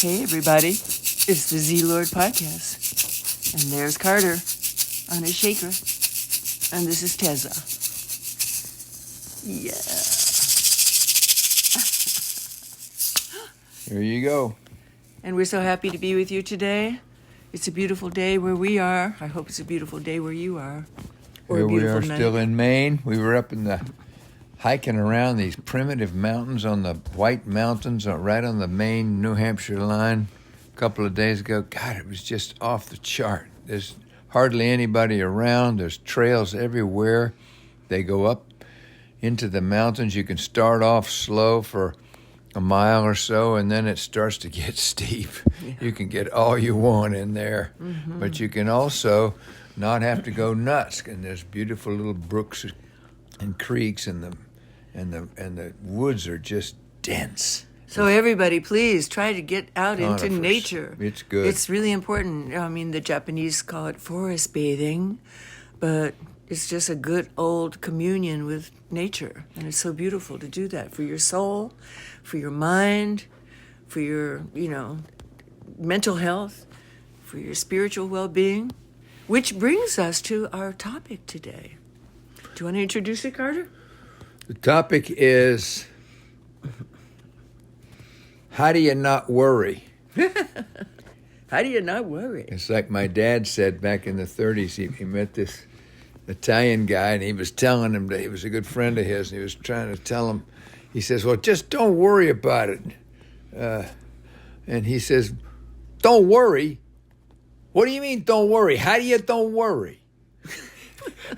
Hey everybody, it's the Z Lord Podcast. And there's Carter on his shaker. And this is teZa. Yeah. Here you go. And we're so happy to be with you today. It's a beautiful day where we are. I hope it's a beautiful day where you are. Or Here a we beautiful are night. still in Maine. We were up in the hiking around these primitive mountains on the White Mountains right on the Maine-New Hampshire line a couple of days ago. God, it was just off the chart. There's hardly anybody around. There's trails everywhere. They go up into the mountains. You can start off slow for a mile or so, and then it starts to get steep. Yeah. You can get all you want in there, but you can also not have to go nuts. And there's beautiful little brooks and creeks, and the woods are just dense. So everybody, please try to get out into Conifers. nature. It's good. It's really important. I mean, the Japanese call it forest bathing, but it's just a good old communion with nature. And it's so beautiful to do that for your soul, for your mind, for your, mental health, for your spiritual well-being, which brings us to our topic today. Do you want to introduce it, Carter? The topic is, how do you not worry? How do you not worry? It's like my dad said back in the 30s. He met this Italian guy, and he was telling him that he was a good friend of his, and he was trying to tell him, he says, well, just don't worry about it. And he says, don't worry? What do you mean don't worry? How do you don't worry?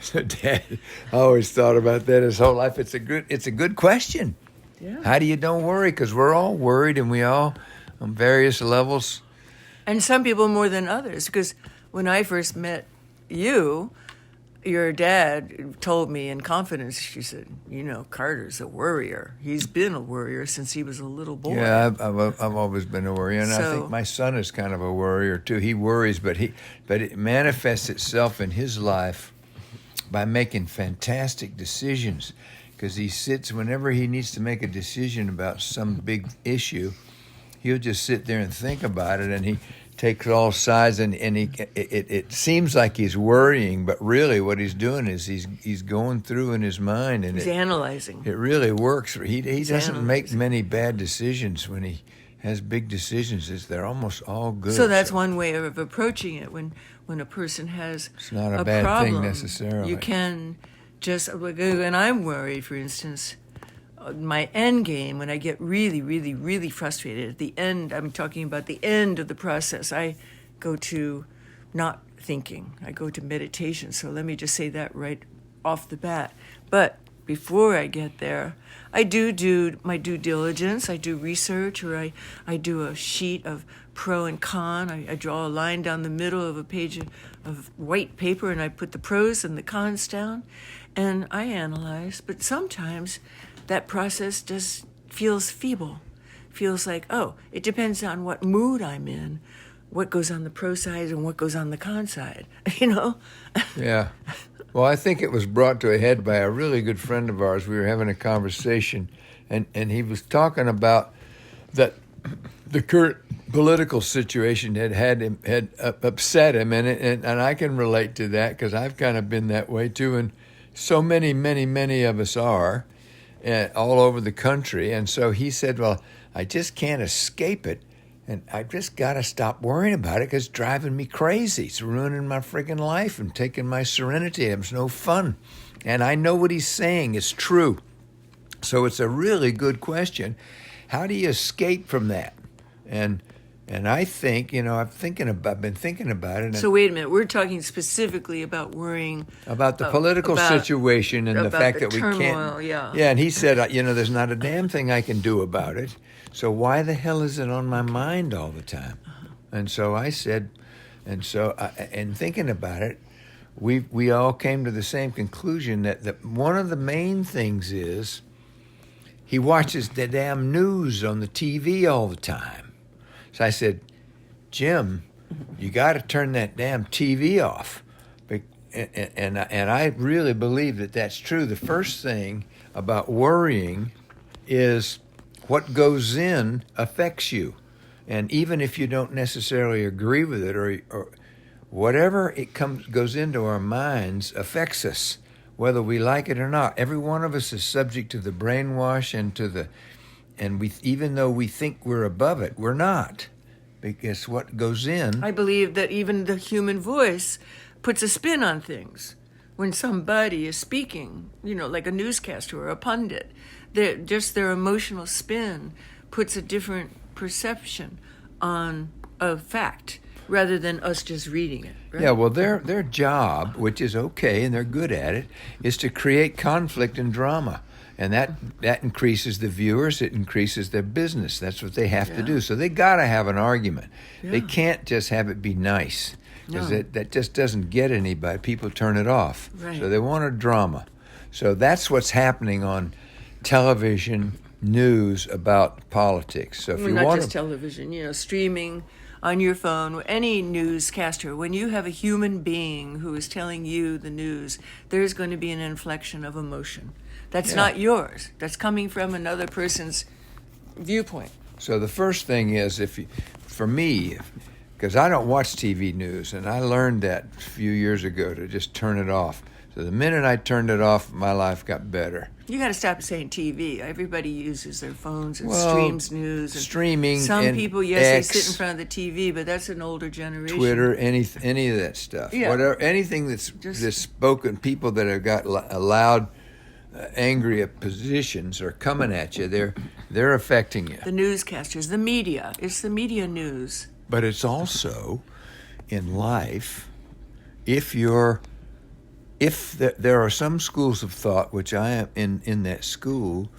So Dad, I always thought about that his whole life. It's a good question. Yeah. How do you don't worry? Because we're all worried, and we all, on various levels. And some people more than others. Because when I first met you, your dad told me in confidence, she said, Carter's a worrier. He's been a worrier since he was a little boy. Yeah, I've always been a worrier, and I think my son is kind of a worrier too. He worries, but it manifests itself in his life by making fantastic decisions, because he sits, whenever he needs to make a decision about some big issue, he'll just sit there and think about it, and he takes all sides, and it seems like he's worrying, but really what he's doing is he's going through in his mind, and he's analyzing. It really works. He doesn't make many bad decisions. When he has big decisions, they're almost all good. So that's one way of approaching it. When a person has it's not a bad problem, thing necessarily. You can just, when I'm worried, for instance, my end game, when I get really, really, really frustrated at the end, I'm talking about the end of the process, I go to not thinking. I go to meditation. So let me just say that right off the bat. But before I get there, I do my due diligence. I do research, or I do a sheet of pro and con. I draw a line down the middle of a page of white paper, and I put the pros and the cons down, and I analyze. But sometimes that process just feels feeble. Feels like, it depends on what mood I'm in, what goes on the pro side and what goes on the con side, Yeah. Well, I think it was brought to a head by a really good friend of ours. We were having a conversation, and he was talking about that the current political situation had upset him, and I can relate to that, because I've kind of been that way too, and so many of us are, all over the country. And so he said, well, I just can't escape it, and I just got to stop worrying about it, because it's driving me crazy. It's ruining my freaking life and taking my serenity. It's no fun. And I know what he's saying is true. So it's a really good question. How do you escape from that? And I think, I've been thinking about it. So wait a minute. We're talking specifically about worrying about the political situation and the fact that we turmoil, can't. Yeah. Yeah, and he said, there's not a damn thing I can do about it. So why the hell is it on my mind all the time? And so I said, and thinking about it, we all came to the same conclusion that one of the main things is he watches the damn news on the TV all the time. So I said, Jim, you got to turn that damn TV off. And I really believe that that's true. The first thing about worrying is what goes in affects you. And even if you don't necessarily agree with it, or whatever goes into our minds affects us, whether we like it or not. Every one of us is subject to the brainwash and we, even though we think we're above it, we're not, because what goes in. I believe that even the human voice puts a spin on things. When somebody is speaking, like a newscaster or a pundit, just their emotional spin puts a different perception on a fact rather than us just reading it. Right? Yeah, well, their job, which is okay, and they're good at it, is to create conflict and drama. And that increases the viewers, it increases their business. That's what they have to do. So they got to have an argument. Yeah. They can't just have it be nice, because that just doesn't get anybody. People turn it off. Right. So they want a drama. So that's what's happening on television, news about politics. So if you not want just television, streaming on your phone, any newscaster, when you have a human being who is telling you the news, there's going to be an inflection of emotion. That's not yours. That's coming from another person's viewpoint. So the first thing is, for me, because I don't watch TV news, and I learned that a few years ago to just turn it off. So the minute I turned it off, my life got better. You got to stop saying TV. Everybody uses their phones and streams news. And streaming. Some and people, yes, they sit in front of the TV, but that's an older generation. Twitter, any of that stuff. Yeah. Whatever, anything that's spoken, people that have got loud, angry positions are coming at you. They're affecting you. The newscasters, the media. It's the media news. But it's also in life, there are some schools of thought, which I am in that school,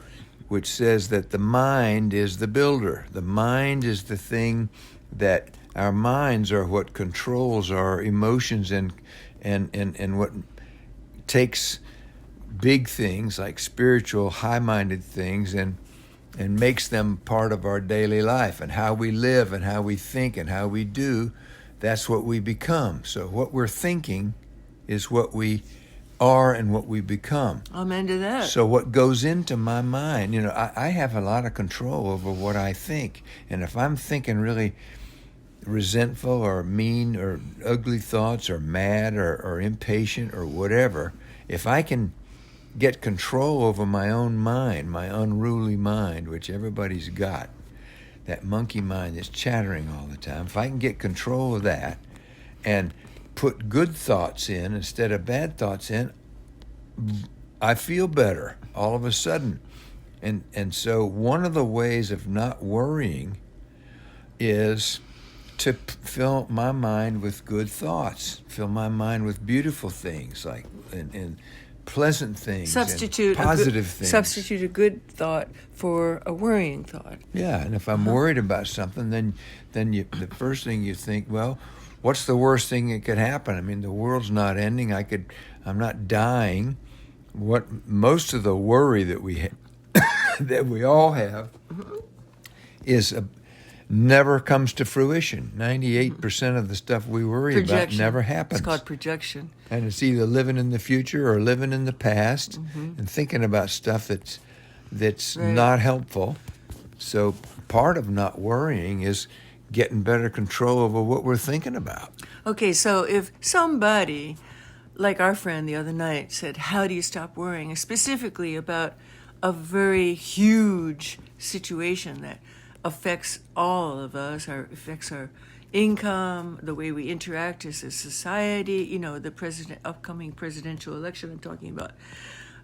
which says that the mind is the builder. The mind is the thing that our minds are what controls our emotions and what takes big things like spiritual, high-minded things and makes them part of our daily life, and how we live and how we think and how we do. That's what we become. So what we're thinking is what we are and what we become. Amen to that. So what goes into my mind, I have a lot of control over what I think. And if I'm thinking really resentful or mean or ugly thoughts or mad or impatient or whatever, if I can get control over my own mind, my unruly mind, which everybody's got, that monkey mind that's chattering all the time, if I can get control of that and put good thoughts in instead of bad thoughts in, I feel better all of a sudden. And so one of the ways of not worrying is to fill my mind with good thoughts, fill my mind with beautiful things, like and pleasant things, and positive things. Substitute a good thought for a worrying thought. Yeah, and if I'm worried about something, then the first thing you think, well, what's the worst thing that could happen? I mean, the world's not ending. I'm not dying. What most of the worry that we that we all have never comes to fruition. 98% of the stuff we worry about never happens. It's called projection. And it's either living in the future or living in the past and thinking about stuff that's not helpful. So part of not worrying is getting better control over what we're thinking about. Okay, so if somebody, like our friend the other night, said, how do you stop worrying? Specifically about a very huge situation that affects all of us, affects our income, the way we interact as a society, the upcoming presidential election I'm talking about.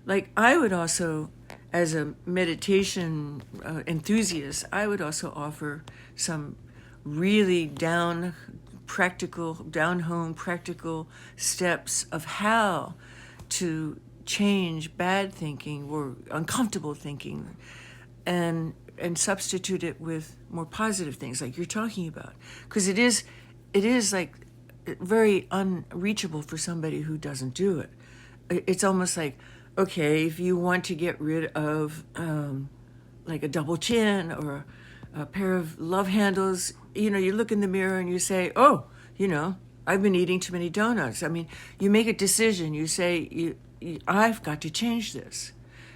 Like, I would also, as a meditation enthusiast, I would also offer some really down-home practical steps of how to change bad thinking or uncomfortable thinking and substitute it with more positive things like you're talking about. Because it is like very unreachable for somebody who doesn't do it. It's almost like, okay, if you want to get rid of like a double chin or a pair of love handles, you look in the mirror and you say, oh, I've been eating too many donuts. I mean, you make a decision. You say, I've got to change this.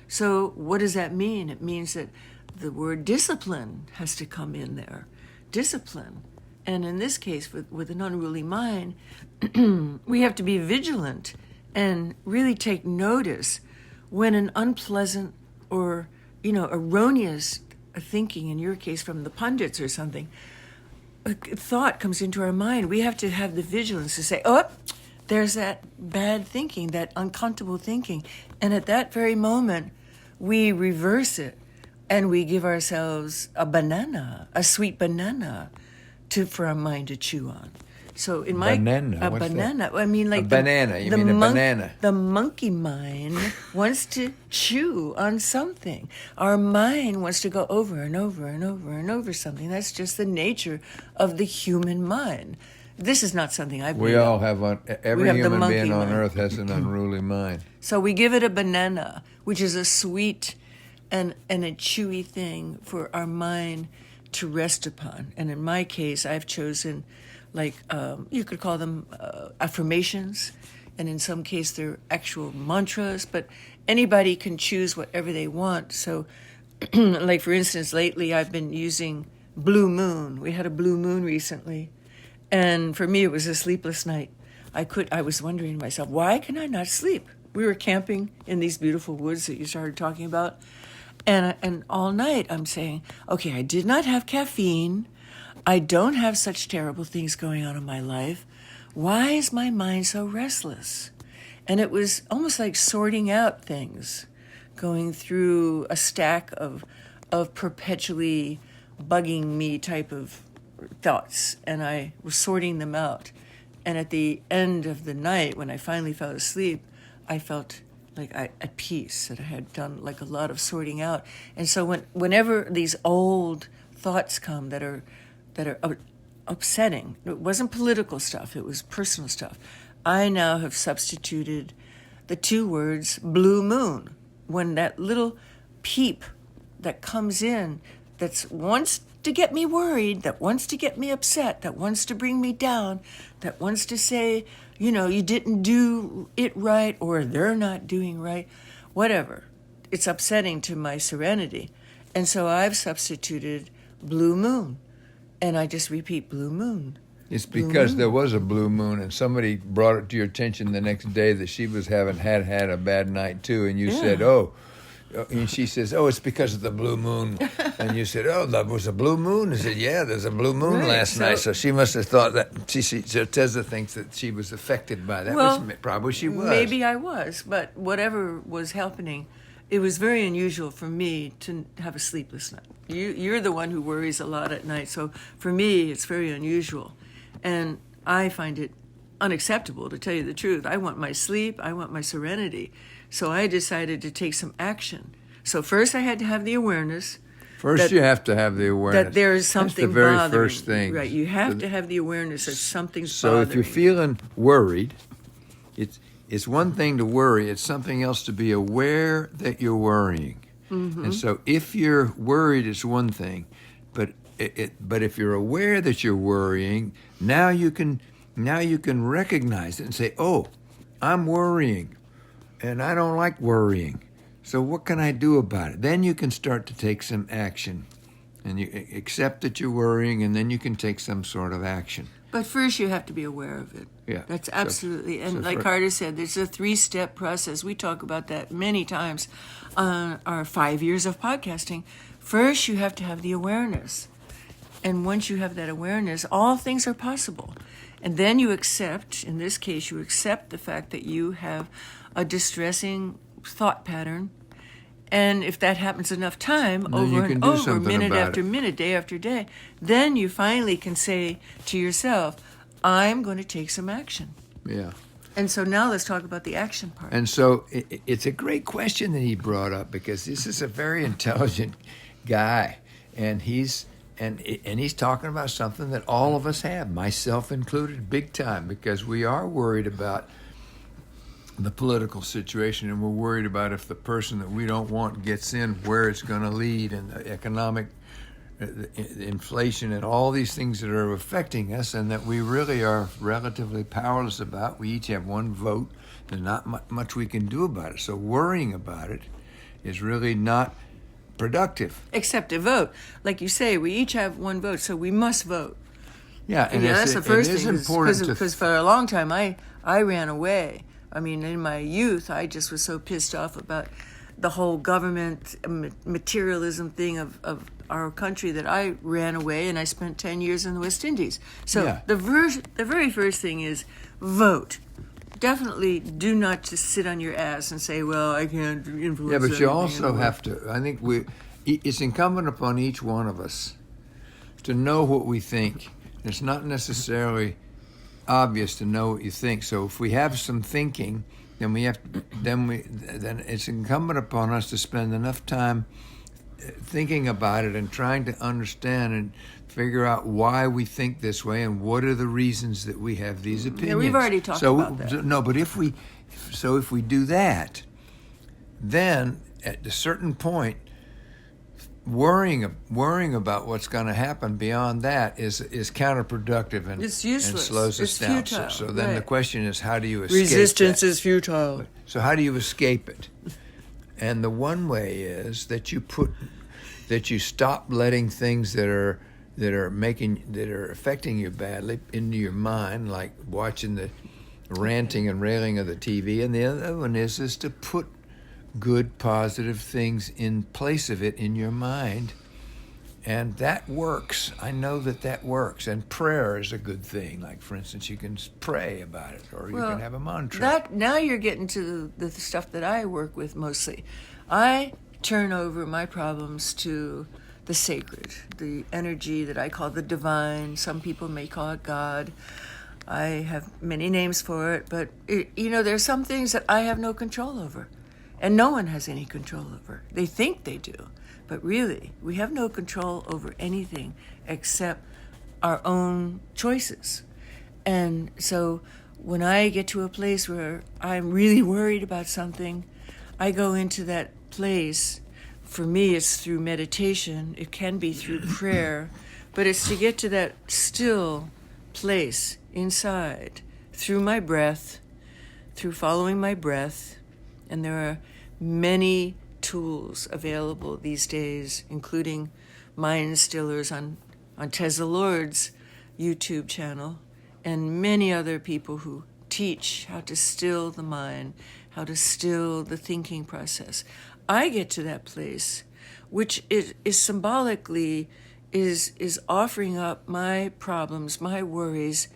So what does that mean? It means that the word discipline has to come in there discipline. And in this case, with an unruly mind, we have to be vigilant and really take notice when an unpleasant or, erroneous thinking, in your case from the pundits or something, a thought comes into our mind. We have to have the vigilance to say, oh, there's that bad thinking, that uncomfortable thinking. And at that very moment, we reverse it and we give ourselves a sweet banana for our mind to chew on. So in my banana, what's banana, that? I mean like a banana. You mean a banana? The monkey mind wants to chew on something. Our mind wants to go over and over and over and over something. That's just the nature of the human mind. This is not something I believe. We all have every human being on mind. earth has an unruly mind. So we give it a banana, which is a sweet and a chewy thing for our mind to rest upon. And in my case, I've chosen, you could call them affirmations, and in some case they're actual mantras, but anybody can choose whatever they want. So, like for instance, lately I've been using blue moon. We had a blue moon recently, and for me it was a sleepless night. I was wondering to myself, why can I not sleep? We were camping in these beautiful woods that you started talking about, and all night I'm saying, okay, I did not have caffeine. I don't have such terrible things going on in my life. Why is my mind so restless? And it was almost like sorting out things, going through a stack of perpetually bugging me type of thoughts, and I was sorting them out. And at the end of the night, when I finally fell asleep, I felt like at peace, that I had done like a lot of sorting out. And so whenever these old thoughts come that are upsetting, it wasn't political stuff, it was personal stuff, I now have substituted the two words blue moon. When that little peep that comes in that wants to get me worried, that wants to get me upset, that wants to bring me down, that wants to say, you didn't do it right, or they're not doing right, whatever. It's upsetting to my serenity. And so I've substituted blue moon. And I just repeat blue moon. It's because there was a blue moon, and somebody brought it to your attention the next day that she was had a bad night too, and you said, "Oh," and she says, "Oh, it's because of the blue moon," and you said, "Oh, that was a blue moon." I said, "Yeah, there's a blue moon last night." So she must have thought that. So teZa thinks that she was affected by that. Well, probably she was. Maybe I was, but whatever was happening, it was very unusual for me to have a sleepless night. You're the one who worries a lot at night, so for me, it's very unusual. And I find it unacceptable, to tell you the truth. I want my sleep, I want my serenity. So I decided to take some action. So first I had to have the awareness. First you have to have the awareness. That there is something bothering. That's the very first thing. Right, you have to have the awareness that something's bothering. So if you're feeling worried, it's one thing to worry, it's something else to be aware that you're worrying. Mm-hmm. And so if you're worried, it's one thing, but if you're aware that you're worrying, now you can recognize it and say, "Oh, I'm worrying, and I don't like worrying. So what can I do about it?" Then you can start to take some action, and you accept that you're worrying, and then you can take some sort of action. But first you have to be aware of it. Yeah. That's absolutely, like Carter said, there's a 3-step process. We talk about that many times on our 5 years of podcasting. First, you have to have the awareness. And once you have that awareness, all things are possible. And then you accept, in this case, you accept the fact that you have a distressing thought pattern. And if that happens enough time, over and over, minute after minute, day after day, then you finally can say to yourself, I'm going to take some action. Yeah. And so now let's talk about the action part. And so it's a great question that he brought up, because this is a very intelligent guy, and he's talking about something that all of us have, myself included, big time, because we are worried about the political situation, and we're worried about if the person that we don't want gets in, where it's going to lead, and the economic inflation and all these things that are affecting us, and that we really are relatively powerless about. We each have one vote. There's not much we can do about it. So worrying about it is really not productive. Except to vote. Like you say, we each have one vote, so we must vote. Yeah, and that's the first it is thing. important Because for a long time, I ran away. I mean, in my youth, I just was so pissed off about the whole government materialism thing of our country that I ran away, and I spent 10 years in the West Indies. So the very first thing is vote. Definitely do not just sit on your ass and say, well, I can't influence. Yeah, but you also have to, I think it's incumbent upon each one of us to know what we think. It's not necessarily obvious to know what you think. So if we have some thinking, then it's incumbent upon us to spend enough time thinking about it and trying to understand and figure out why we think this way and what are the reasons that we have these opinions. Yeah, we've already talked about that. No, but if we do that, then at a certain point, worrying about what's going to happen beyond that is counterproductive and it's useless. And slows us down. Futile. So then the question is, how do you escape Resistance that? is futile. So how do you escape it? And the one way is that you stop letting things that are affecting you badly into your mind, like watching the ranting and railing of the TV. And the other one is to put good, positive things in place of it in your mind. And that works. I know that works. And prayer is a good thing. Like, for instance, you can pray about it, or you can have a mantra. Now you're getting to the stuff that I work with mostly. I turn over my problems to the sacred, the energy that I call the divine. Some people may call it God. I have many names for it, but there's some things that I have no control over. And no one has any control over. They think they do. But really, we have no control over anything except our own choices. And so when I get to a place where I'm really worried about something, I go into that place. For me, it's through meditation. It can be through prayer. But it's to get to that still place inside through my breath, through following my breath. And there are many tools available these days, including mind stillers on teZa Lord's YouTube channel, and many other people who teach how to still the mind, how to still the thinking process. I get to that place, which is symbolically is offering up my problems, my worries,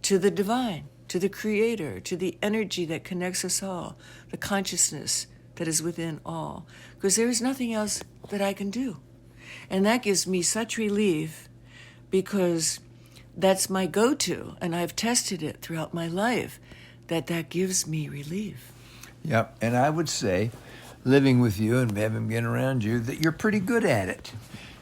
to the divine, to the Creator, to the energy that connects us all, the consciousness that is within all, because there is nothing else that I can do. And that gives me such relief, because that's my go-to, and I've tested it throughout my life, that gives me relief. Yeah, and I would say, living with you and having been around you, that you're pretty good at it.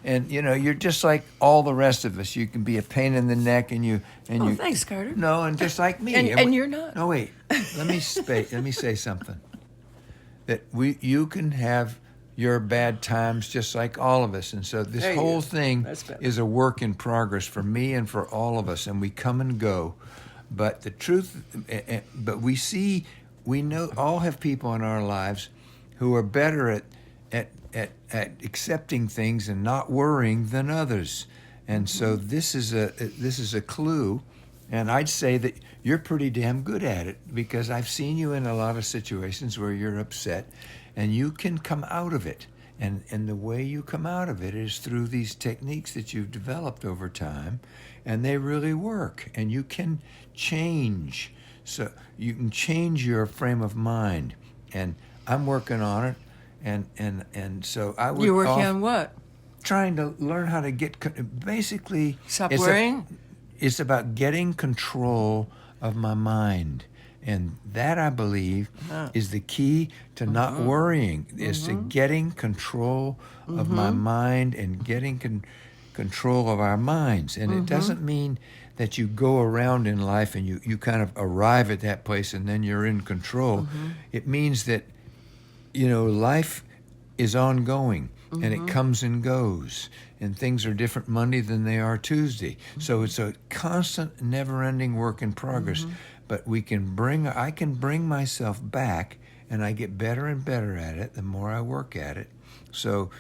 And, you're just like all the rest of us. You can be a pain in the neck, Thanks, Carter. No, and just like me. And you're not. No, wait. Let me say something. That you can have your bad times just like all of us. And so this whole thing is a work in progress for me and for all of us. And we come and go. But the truth, but we know, all have people in our lives who are better at accepting things and not worrying than others. And so this is a clue. And I'd say that you're pretty damn good at it, because I've seen you in a lot of situations where you're upset and you can come out of it. And the way you come out of it is through these techniques that you've developed over time, and they really work. And you can change. So you can change your frame of mind. And I'm working on it. And so I would... You're working on what? Trying to learn how to basically... Stop worrying? It's about getting control of my mind. And that, I believe, is the key to not worrying, is to getting control of my mind and getting control of our minds. And it doesn't mean that you go around in life and you kind of arrive at that place and then you're in control. It means that, life is ongoing. And it comes and goes. And things are different Monday than they are Tuesday. So it's a constant, never-ending work in progress. But I can bring myself back and I get better and better at it the more I work at it. So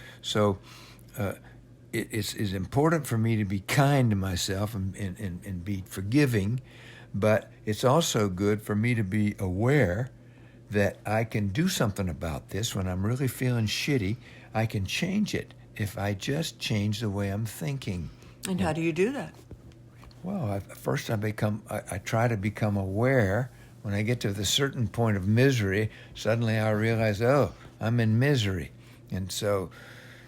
it's important for me to be kind to myself and be forgiving, but it's also good for me to be aware that I can do something about this. When I'm really feeling shitty, I can change it if I just change the way I'm thinking. And how do you do that? Well, first I try to become aware. When I get to the certain point of misery, suddenly I realize, oh, I'm in misery. And so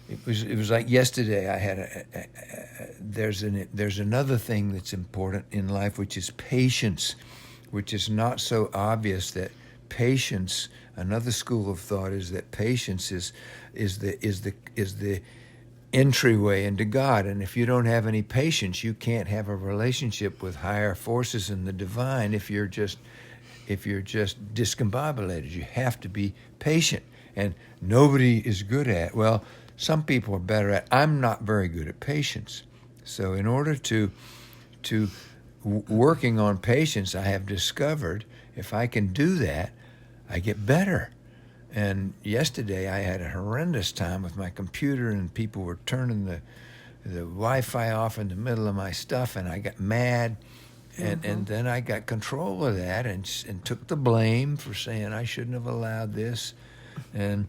it was like yesterday. I had there's another thing that's important in life, which is patience, which is not so obvious. That patience, another school of thought is that patience is the entryway into God. And if you don't have any patience, you can't have a relationship with higher forces in the divine if you're just discombobulated. You have to be patient. And nobody is good at, well, some people are better at, I'm not very good at patience. So in order to working on patience, I have discovered if I can do that, I get better. And yesterday I had a horrendous time with my computer, and people were turning the Wi-Fi off in the middle of my stuff, and I got mad. And then I got control of that and took the blame for saying I shouldn't have allowed this. And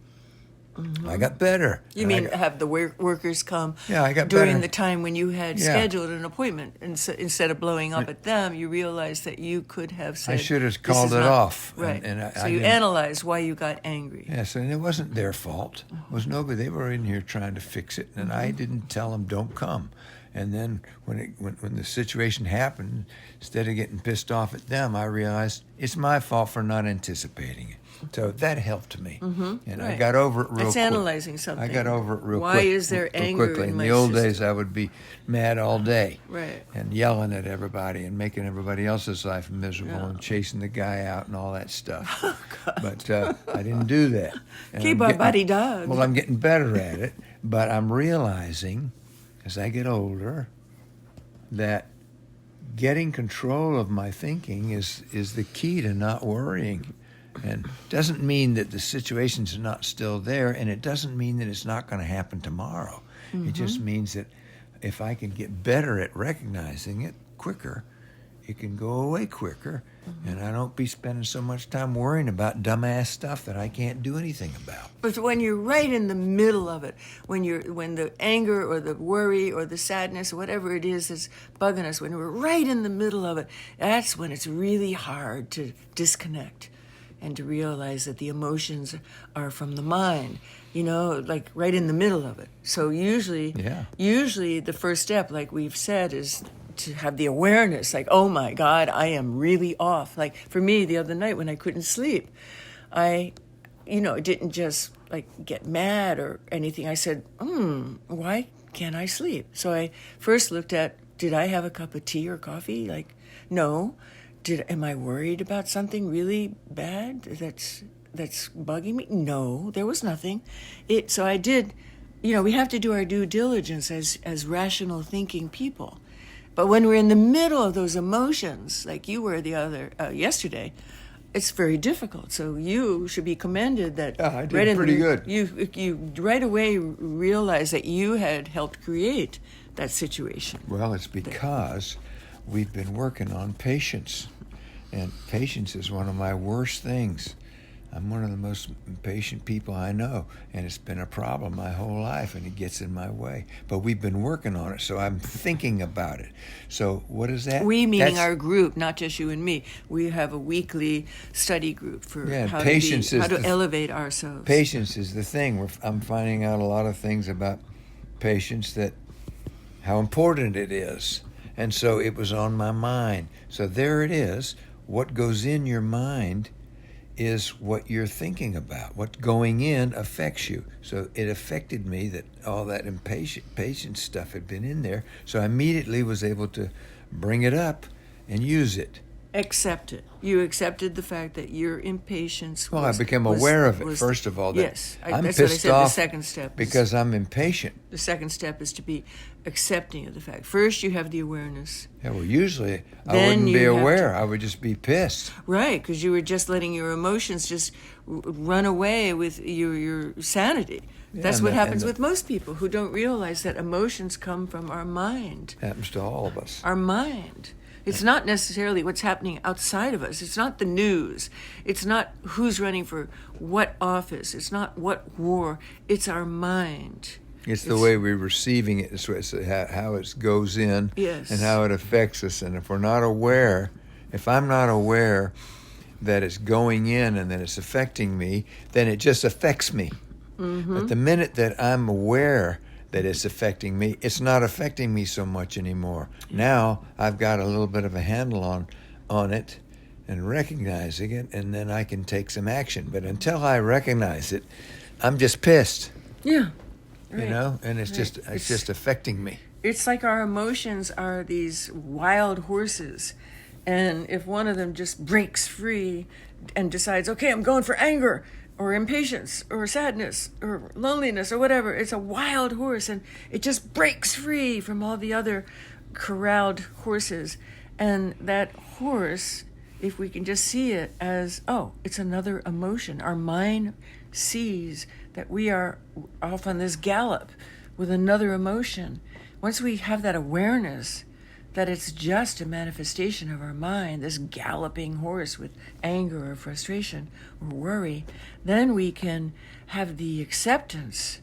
I got better. You mean have the workers come I got during better. the time when you had scheduled an appointment? And so, instead of blowing up at them, you realized that you could have said, I should have called it off. Right. And so you analyzed why you got angry. Yes, and it wasn't their fault. It was nobody. They were in here trying to fix it, and I didn't tell them, don't come. And then when the situation happened, instead of getting pissed off at them, I realized it's my fault for not anticipating it. So that helped me, and I got over it real quick. It's analyzing something. I got over it real quick. Why is there anger quickly? in In my the old system? days, I would be mad all day, Right. and yelling at everybody and making everybody else's life miserable and chasing the guy out and all that stuff. Oh, God. But I didn't do that. And Keep our buddy dog. Well, I'm getting better at it, but I'm realizing as I get older that getting control of my thinking is the key to not worrying. And doesn't mean that the situations are not still there, and it doesn't mean that it's not going to happen tomorrow. It just means that if I can get better at recognizing it quicker, it can go away quicker, and I don't be spending so much time worrying about dumbass stuff that I can't do anything about. But when you're right in the middle of it, when the anger or the worry or the sadness or whatever it is that's bugging us, when we're right in the middle of it, that's when it's really hard to disconnect and to realize that the emotions are from the mind, like right in the middle of it. So usually the first step, like we've said, is to have the awareness, like, oh my God, I am really off. Like for me, the other night when I couldn't sleep, I didn't just like get mad or anything. I said, why can't I sleep? So I first looked at, did I have a cup of tea or coffee? Like, no. Am I worried about something really bad that's bugging me? No, there was nothing. So I did, we have to do our due diligence as rational thinking people. But when we're in the middle of those emotions, like you were yesterday, it's very difficult. So you should be commended that I did pretty good. You right away realized that you had helped create that situation. Well, it's because we've been working on patience. And patience is one of my worst things. I'm one of the most impatient people I know, and it's been a problem my whole life, and it gets in my way. But we've been working on it, so I'm thinking about it. So what is that? We meaning our group, not just you and me. We have a weekly study group for how to elevate ourselves. Patience is the thing. I'm finding out a lot of things about patience, how important it is. And so it was on my mind. So there it is. What goes in your mind is what you're thinking about. What going in affects you. So it affected me that all that patience stuff had been in there. So I immediately was able to bring it up and use it. accept it. You accepted the fact that your impatience Well, I became aware of it, first of all. That yes, I'm that's what I pissed said. off The second step. because I'm impatient. The second step is to be accepting of the fact. First, you have the awareness. Yeah, well, usually I Then wouldn't be you have aware. I would just be pissed. Right, because you were just letting your emotions just run away with your sanity. Yeah, That's and what the- happens and the- with most people who don't realize that emotions come from our mind. Happens to all of us. Our mind. It's not necessarily what's happening outside of us. It's not the news. It's not who's running for what office. It's not what war. It's our mind. It's the way we're receiving it. It's how it goes in Yes. and how it affects us. And if we're not aware, if I'm not aware that it's going in and that it's affecting me, then it just affects me. Mm-hmm. But the minute that I'm aware that it's affecting me, it's not affecting me so much anymore. Now I've got a little bit of a handle on it and recognizing it, and then I can take some action. But until I recognize it, I'm just pissed. Yeah. You know, and it's just affecting me. It's like our emotions are these wild horses. And if one of them just breaks free and decides, okay, I'm going for anger or impatience or sadness or loneliness or whatever, it's a wild horse and it just breaks free from all the other corralled horses. And that horse, if we can just see it as, oh, it's another emotion. Our mind sees that we are off on this gallop with another emotion. Once we have that awareness that it's just a manifestation of our mind, this galloping horse with anger or frustration or worry, then we can have the acceptance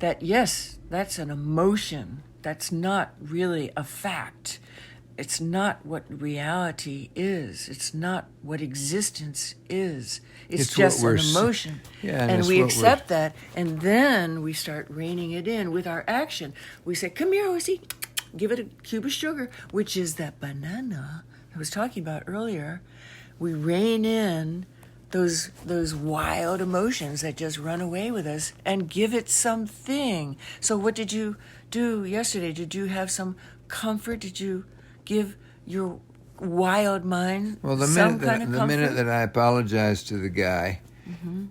that, yes, that's an emotion. That's not really a fact. It's not what reality is. It's not what existence is. It's just an emotion. Yeah, and we accept that, and then we start reining it in with our action. We say, come here, Osie, give it a cube of sugar, which is that banana I was talking about earlier. We rein in those wild emotions that just run away with us and give it something. So what did you do yesterday? Did you have some comfort? Did you give your wild mind some kind of comfort? The minute that I apologized to the guy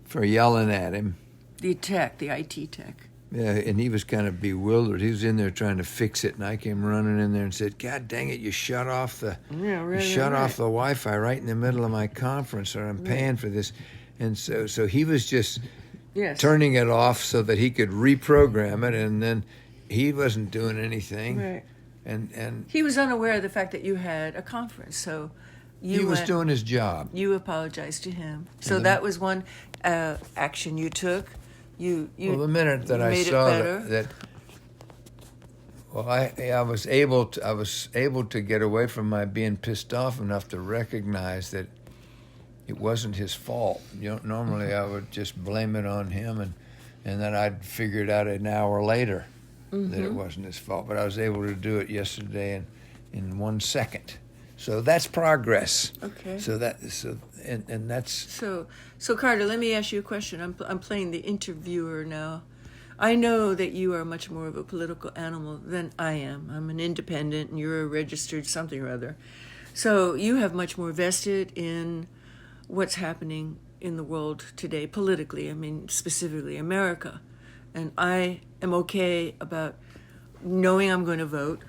for yelling at him. The IT tech. Yeah, and he was kind of bewildered. He was in there trying to fix it, and I came running in there and said, "God dang it! You shut off the off the Wi-Fi right in the middle of my conference, or I'm paying for this." And so he was just turning it off so that he could reprogram it, and then he wasn't doing anything. Right. And he was unaware of the fact that you had a conference, so he was doing his job. You apologized to him. So that was one action you took. You the minute that I saw that I was able to get away from my being pissed off enough to recognize that it wasn't his fault. Normally I would just blame it on him, and then I'd figure it out an hour later that it wasn't his fault. But I was able to do it yesterday in 1 second. So that's progress. Okay. And that's So Carter, let me ask you a question. I'm playing the interviewer now. I know that you are much more of a political animal than I am. I'm an independent, and you're a registered something or other. So you have much more vested in what's happening in the world today politically. I mean, specifically America. And I am okay about knowing I'm going to vote,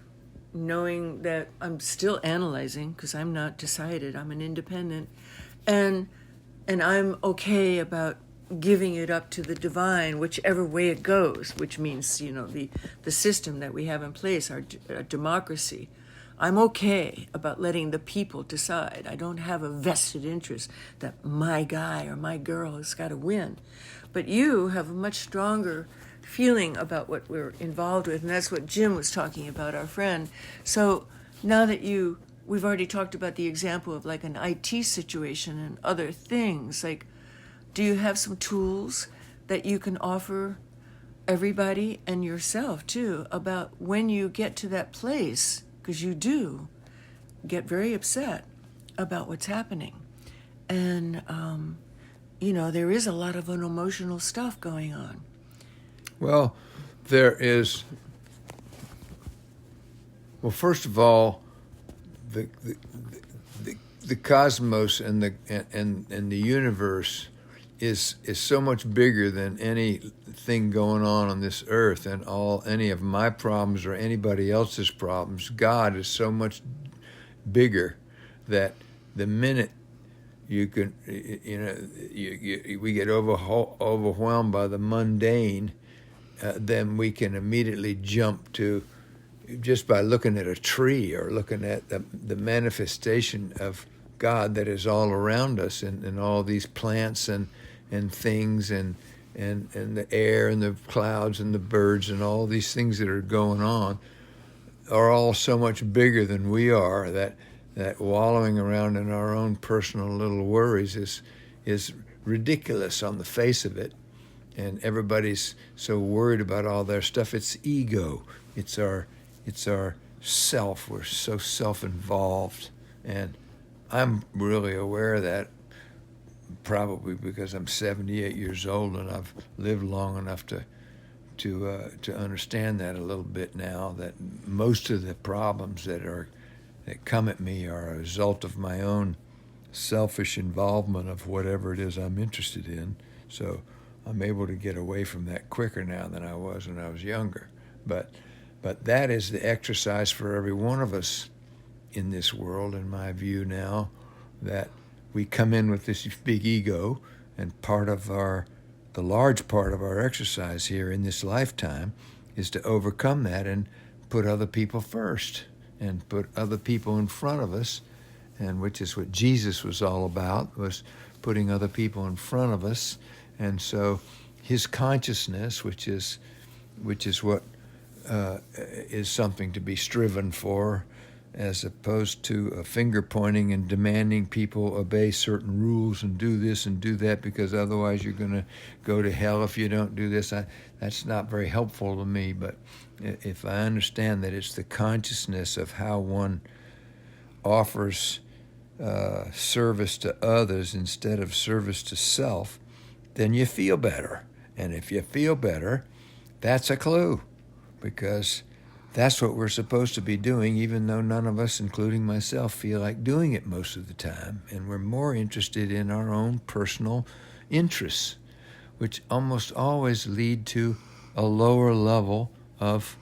knowing that I'm still analyzing because I'm not decided. I'm an independent. And I'm okay about giving it up to the divine, whichever way it goes, which means, the system that we have in place, our democracy. I'm okay about letting the people decide. I don't have a vested interest that my guy or my girl has got to win. But you have a much stronger feeling about what we're involved with, and that's what Jim was talking about, our friend. So now that we've already talked about the example of like an IT situation and other things, like, do you have some tools that you can offer everybody and yourself too about when you get to that place, because you do get very upset about what's happening. And, there is a lot of unemotional stuff going on. Well, there is. Well, first of all, the the cosmos and the universe is so much bigger than anything going on this earth and any of my problems or anybody else's problems. God is so much bigger that the minute we get overwhelmed by the mundane, then we can immediately jump to, just by looking at a tree or looking at the manifestation of God that is all around us, and all these plants and things and the air and the clouds and the birds and all these things that are going on are all so much bigger than we are, that wallowing around in our own personal little worries is ridiculous on the face of it. And everybody's so worried about all their stuff. It's ego. It's our self. We're so self-involved. And I'm really aware of that, probably because I'm 78 years old and I've lived long enough to understand that a little bit now, that most of the problems that come at me are a result of my own selfish involvement of whatever it is I'm interested in. So I'm able to get away from that quicker now than I was when I was younger. But that is the exercise for every one of us in this world, in my view now, that we come in with this big ego, and the large part of our exercise here in this lifetime is to overcome that and put other people first and put other people in front of us, and which is what Jesus was all about, was putting other people in front of us. And so his consciousness, which is what is something to be striven for, as opposed to finger pointing and demanding people obey certain rules and do this and do that, because otherwise you're going to go to hell if you don't do this. That's not very helpful to me. But if I understand that it's the consciousness of how one offers service to others instead of service to self, then you feel better. And if you feel better, that's a clue, because that's what we're supposed to be doing, even though none of us, including myself, feel like doing it most of the time. And we're more interested in our own personal interests, which almost always lead to a lower level of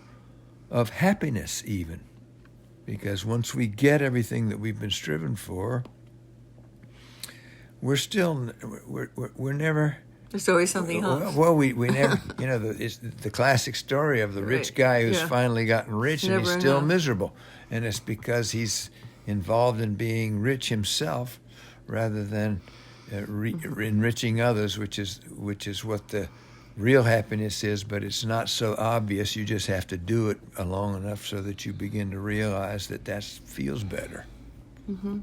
happiness even. Because once we get everything that we've been striven for, we're never... There's always something else. Well, we never, it's the classic story of the rich guy who's finally gotten rich and he's still miserable. And it's because he's involved in being rich himself rather than enriching others, which is what the real happiness is, but it's not so obvious. You just have to do it long enough so that you begin to realize that feels better. Mm-hmm.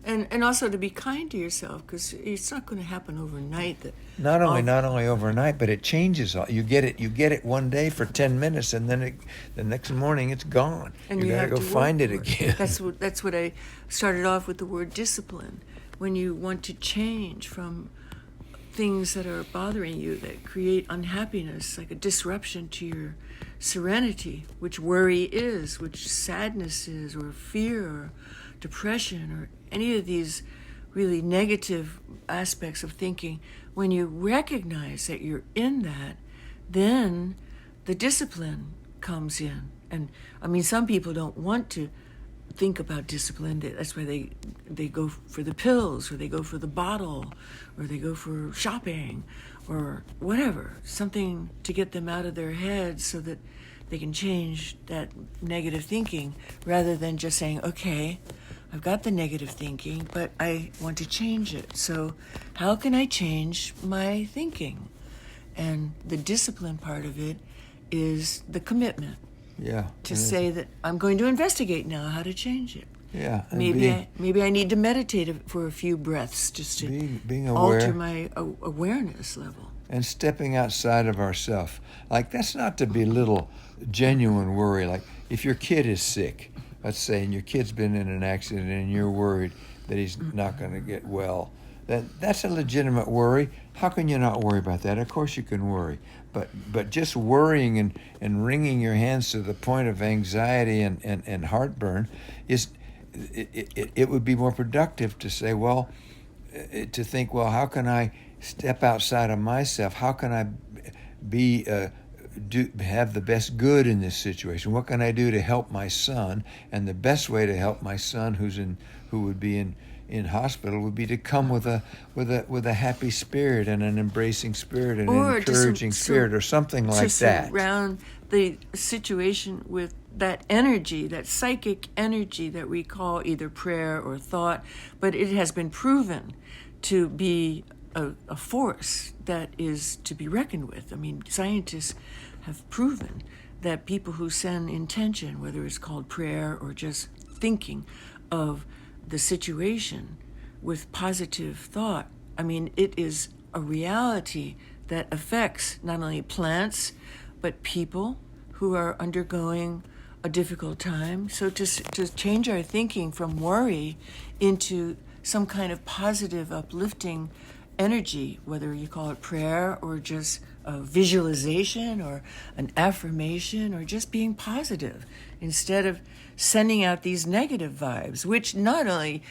And also to be kind to yourself, because it's not going to happen overnight. Not only overnight, but it changes. You get it one day for 10 minutes, and then the next morning it's gone. And you got to go find it again. That's what I started off with, the word discipline. When you want to change from things that are bothering you, that create unhappiness, like a disruption to your serenity, which worry is, which sadness is, or fear, or depression, or any of these really negative aspects of thinking, when you recognize that you're in that, then the discipline comes in. And I mean, some people don't want to think about discipline. That's why they go for the pills, or they go for the bottle, or they go for shopping, or whatever, something to get them out of their heads so that they can change that negative thinking, rather than just saying, okay, I've got the negative thinking, but I want to change it. So how can I change my thinking? And the discipline part of it is the commitment. Yeah. To say that I'm going to investigate now how to change it. Yeah. Maybe I need to meditate for a few breaths just to being aware, alter my awareness level. And stepping outside of ourselves. Like, that's not to belittle genuine worry. Like, if your kid is sick, let's say, and your kid's been in an accident and you're worried that he's not going to get well, that's a legitimate worry. How can you not worry about that? Of course you can worry. But just worrying and wringing your hands to the point of anxiety and heartburn it would be more productive to say, well, to think, well, how can I step outside of myself? How can I be have the best good in this situation? What can I do to help my son? And the best way to help my son, who would be in hospital, would be to come with a happy spirit and an embracing spirit and an encouraging spirit, or something like that. Surround the situation with that energy, that psychic energy that we call either prayer or thought, but it has been proven to be a force that is to be reckoned with. I mean, scientists have proven that people who send intention, whether it's called prayer or just thinking of the situation with positive thought, I mean, it is a reality that affects not only plants, but people who are undergoing a difficult time. So to change our thinking from worry into some kind of positive, uplifting energy, whether you call it prayer or just a visualization or an affirmation or just being positive, instead of sending out these negative vibes, which not only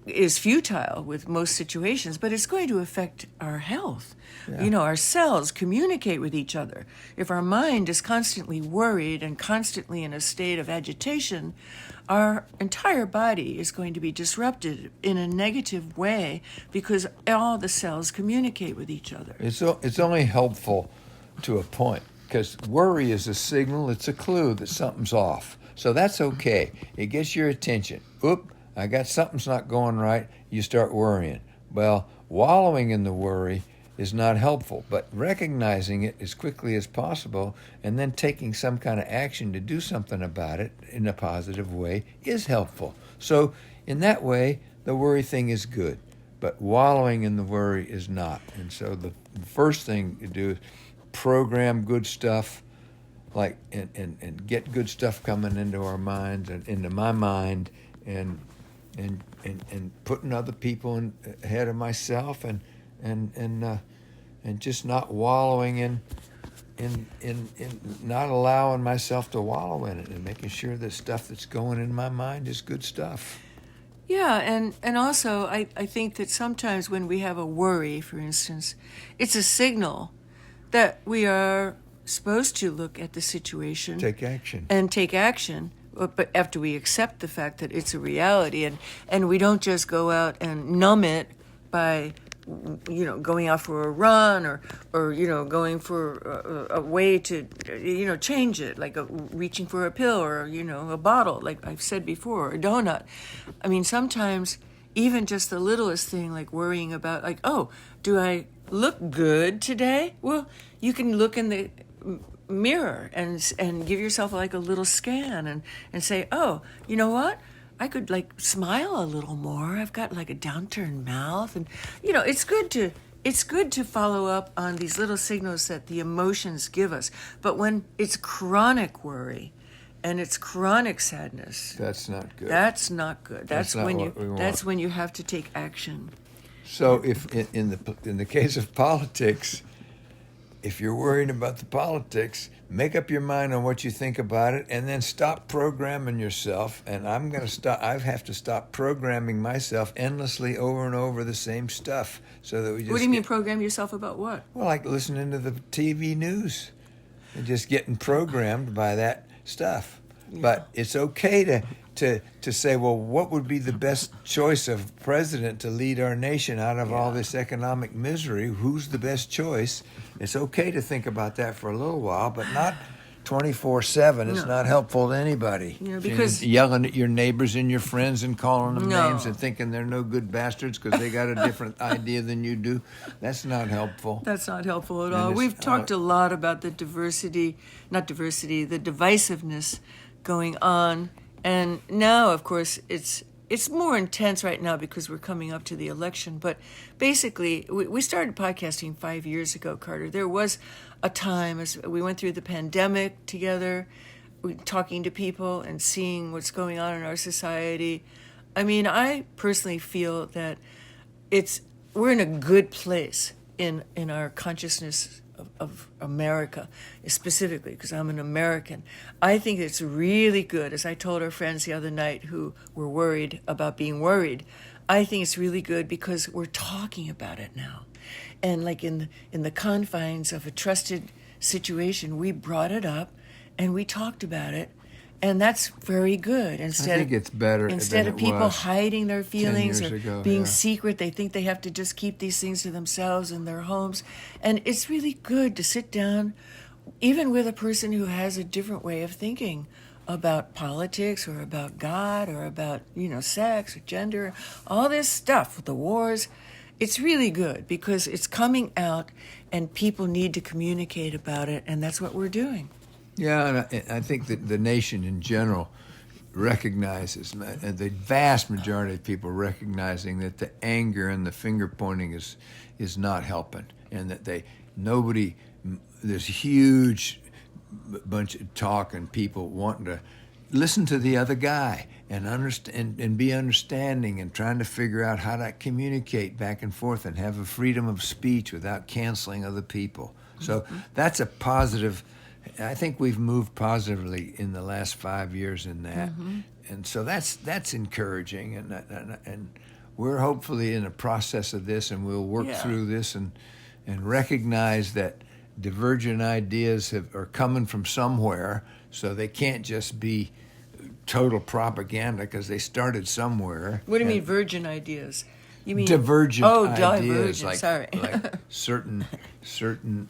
is futile with most situations, but it's going to affect our health. Yeah. You know, our cells communicate with each other. If our mind is constantly worried and constantly in a state of agitation, our entire body is going to be disrupted in a negative way because all the cells communicate with each other. It's only helpful to a point, because worry is a signal, it's a clue that something's off. So that's okay. It gets your attention. Oop, I got something's not going right. You start worrying. Well, wallowing in the worry is not helpful, but recognizing it as quickly as possible and then taking some kind of action to do something about it in a positive way is helpful. So in that way, the worry thing is good, but wallowing in the worry is not. And so the first thing to do is program good stuff, like and get good stuff coming into our minds and into my mind, and putting other people ahead of myself, and just not wallowing in not allowing myself to wallow in it, and making sure that stuff that's going in my mind is good stuff. Yeah, and also I think that sometimes when we have a worry, for instance, it's a signal that we are supposed to look at the situation, take action, but after we accept the fact that it's a reality, and we don't just go out and numb it by, you know, going out for a run or you know, going for a way to, you know, change it, like reaching for a pill or, you know, a bottle, like I've said before, or a donut. I mean, sometimes even just the littlest thing, like worrying about, like, oh, do I look good today? Well, you can look in the mirror and give yourself like a little scan and say, oh, you know what? I could like smile a little more. I've got like a downturned mouth, and you know, it's good to follow up on these little signals that the emotions give us. But when it's chronic worry and it's chronic sadness, that's not good. That's not good. That's not when what we want. That's when you have to take action. So if in the case of politics, if you're worried about the politics, make up your mind on what you think about it, and then stop programming yourself. And I have to stop programming myself endlessly over and over the same stuff, so that we just. What do you mean program yourself about what? Well, like listening to the TV news and just getting programmed by that stuff. Yeah. But it's okay to say, well, what would be the best choice of president to lead our nation out of all this economic misery? Who's the best choice? It's okay to think about that for a little while, but not 24/7. It's not helpful to anybody. You know, because yelling at your neighbors and your friends and calling them names and thinking they're no good bastards because they got a different idea than you do. That's not helpful. That's not helpful at all. We've talked a lot about the the divisiveness going on. And now, of course, it's more intense right now because we're coming up to the election. But basically, we started podcasting 5 years ago, Carter. There was a time as we went through the pandemic together, talking to people and seeing what's going on in our society. I mean, I personally feel that we're in a good place in our consciousness of America, specifically, because I'm an American. I think it's really good, as I told our friends the other night who were worried about being worried, I think it's really good because we're talking about it now. And like in the confines of a trusted situation, we brought it up and we talked about it. And that's very good. I think it's better instead than of it people was hiding their 10 feelings years or ago, being yeah. secret. They think they have to just keep these things to themselves in their homes. And it's really good to sit down, even with a person who has a different way of thinking about politics or about God or about, sex or gender, all this stuff, the wars. It's really good because it's coming out and people need to communicate about it, and that's what we're doing. Yeah, and I think that the nation in general recognizes, and the vast majority of people recognizing that the anger and the finger pointing is not helping, and that there's a huge bunch of talk and people wanting to listen to the other guy and understand and be understanding and trying to figure out how to communicate back and forth and have a freedom of speech without canceling other people. So that's a positive. I think we've moved positively in the last 5 years in that, and so that's encouraging, and we're hopefully in a process of this, and we'll work through this and recognize that divergent ideas are coming from somewhere, so they can't just be total propaganda because they started somewhere. What do you mean, virgin ideas? You mean divergent ideas, divergent. like Sorry. like certain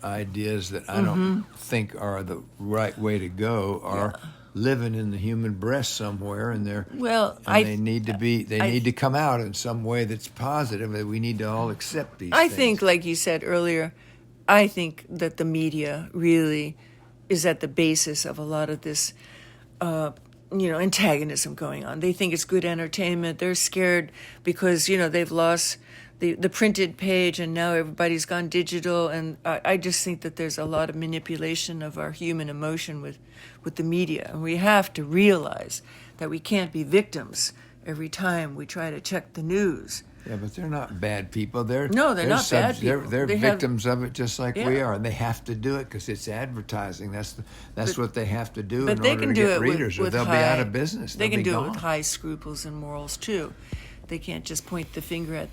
ideas that I don't think are the right way to go are living in the human breast somewhere, and they need to come out in some way that's positive. We need to all accept these. I things. think, like you said earlier, I think that the media really is at the basis of a lot of this. Antagonism going on. They think it's good entertainment. They're scared because, they've lost the printed page and now everybody's gone digital. And I just think that there's a lot of manipulation of our human emotion with the media. And we have to realize that we can't be victims every time we try to check the news. Yeah, but they're not bad people. They're not bad people. They're victims of it just like we are, and they have to do it because it's advertising. That's what they have to do in order to get readers, or they'll be out of business. They can do it with high scruples and morals too. They can't just point the finger at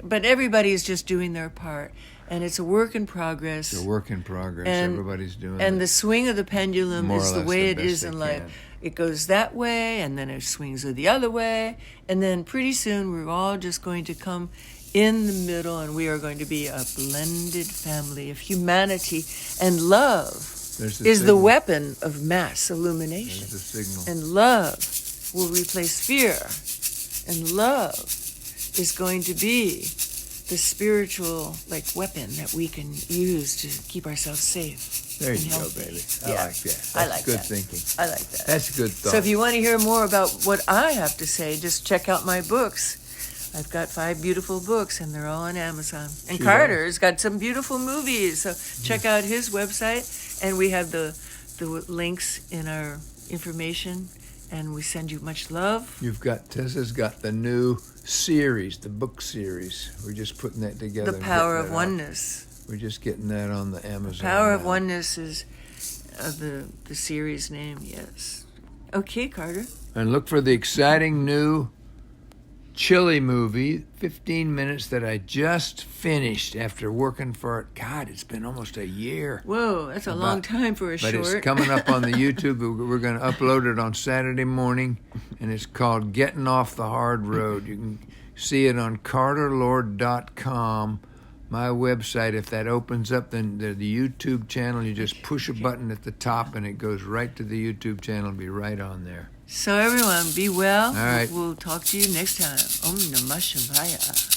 But everybody's just doing their part, and it's a work in progress. It's a work in progress. Everybody's doing it. And the swing of the pendulum More is or the less way the it is best in they life. can. It goes that way, and then it swings the other way, and then pretty soon we're all just going to come in the middle, and we are going to be a blended family of humanity, and love is the weapon of mass illumination. There's the signal. And love will replace fear, and love is going to be the spiritual weapon that we can use to keep ourselves safe. There you go, healthy. baby. Yeah. I like that. I like good that. thinking. I like that. That's good thought. So if you want to hear more about what I have to say, just check out my books. I've got 5 beautiful books, and they're all on Amazon. And Carter's got some beautiful movies, so check out his website. And we have the links in our information, and we send you much love. teZa's got the new series, the book series. We're just putting that together. The Power of Oneness. We're just getting that on the Amazon. Power of Oneness is the series name, yes. Okay, Carter. And look for the exciting new Chili movie, 15 minutes, that I just finished after working for it. God, it's been almost a year. Whoa, that's a long time for a short. But it's coming up on the YouTube. We're going to upload it on Saturday morning, and it's called Getting Off the Hard Road. You can see it on carterlord.com. My website. If that opens up, then the YouTube channel, you just push a button at the top and it goes right to the YouTube channel. It'll be right on there. So everyone, be well. All right. We'll talk to you next time. Om Namah Shivaya.